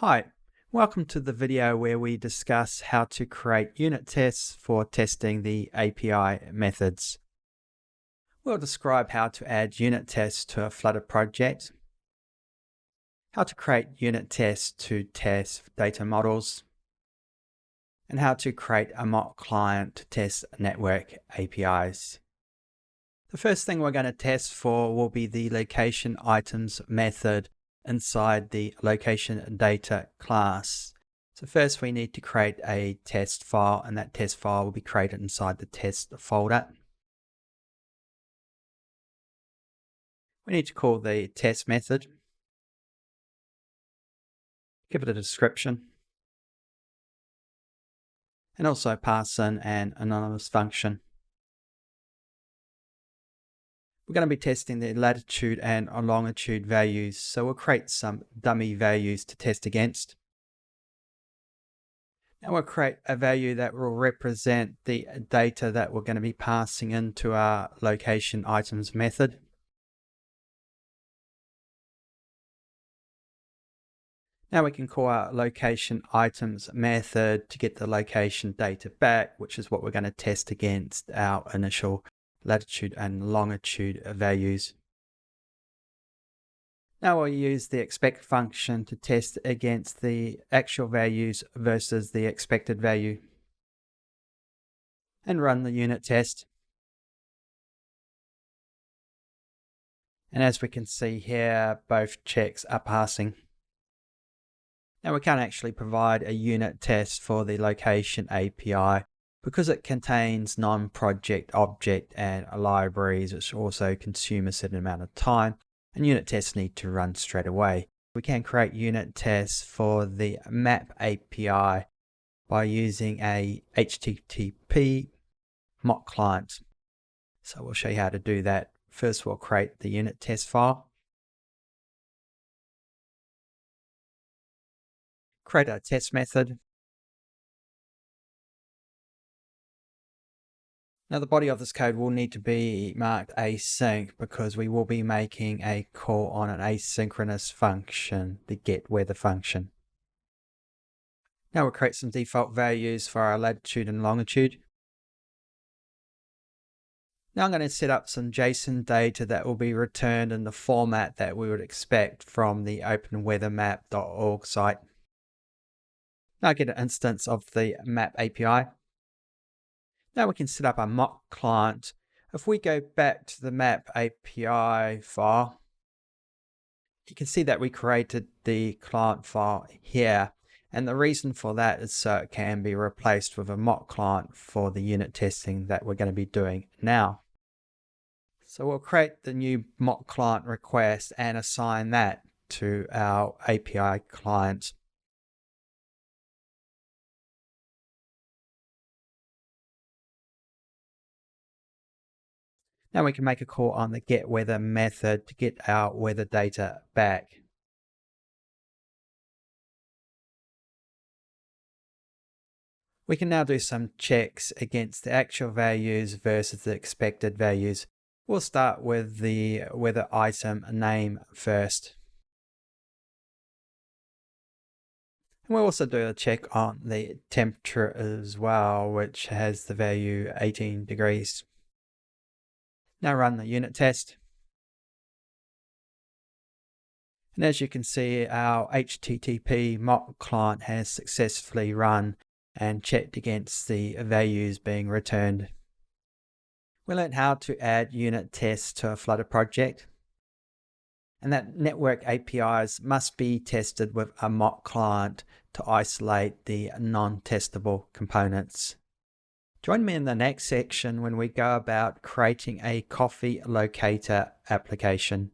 Hi, welcome to the video where we discuss how to create unit tests for testing the API methods. We'll describe how to add unit tests to a Flutter project, how to create unit tests to test data models, and how to create a mock client to test network APIs. The first thing we're going to test for will be the location items method inside the location data class. So first we need to create a test file, and that test file will be created inside the test folder. We need to call the test method, give it a description, and also pass in an anonymous function. We're going to be testing the latitude and longitude values, so we'll create some dummy values to test against. Now we'll create a value that will represent the data that we're going to be passing into our location items method. Now we can call our location items method to get the location data back, which is what we're going to test against our initial latitude and longitude values. Now we'll use the expect function to test against the actual values versus the expected value, and run the unit test. And as we can see here, both checks are passing. Now we can't actually provide a unit test for the location API because it contains non-project object and libraries, which also consume a certain amount of time, and unit tests need to run straight away. We can create unit tests for the map API by using a HTTP mock client. So we'll show you how to do that. First we'll create the unit test file, create a test method. Now the body of this code will need to be marked async because we will be making a call on an asynchronous function, the getWeather function. Now we'll create some default values for our latitude and longitude. Now I'm going to set up some JSON data that will be returned in the format that we would expect from the openweathermap.org site. Now I get an instance of the map API. Now we can set up a mock client. If we go back to the map API file, you can see that we created the client file here. And the reason for that is so it can be replaced with a mock client for the unit testing that we're going to be doing now. So we'll create the new mock client request and assign that to our API client. Now we can make a call on the getWeather method to get our weather data back. We can now do some checks against the actual values versus the expected values. We'll start with the weather item name first. And we'll also do a check on the temperature as well, which has the value 18 degrees. Now run the unit test. And as you can see, our HTTP mock client has successfully run and checked against the values being returned. We learned how to add unit tests to a Flutter project, and that network APIs must be tested with a mock client to isolate the non-testable components. Join me in the next section when we go about creating a coffee locator application.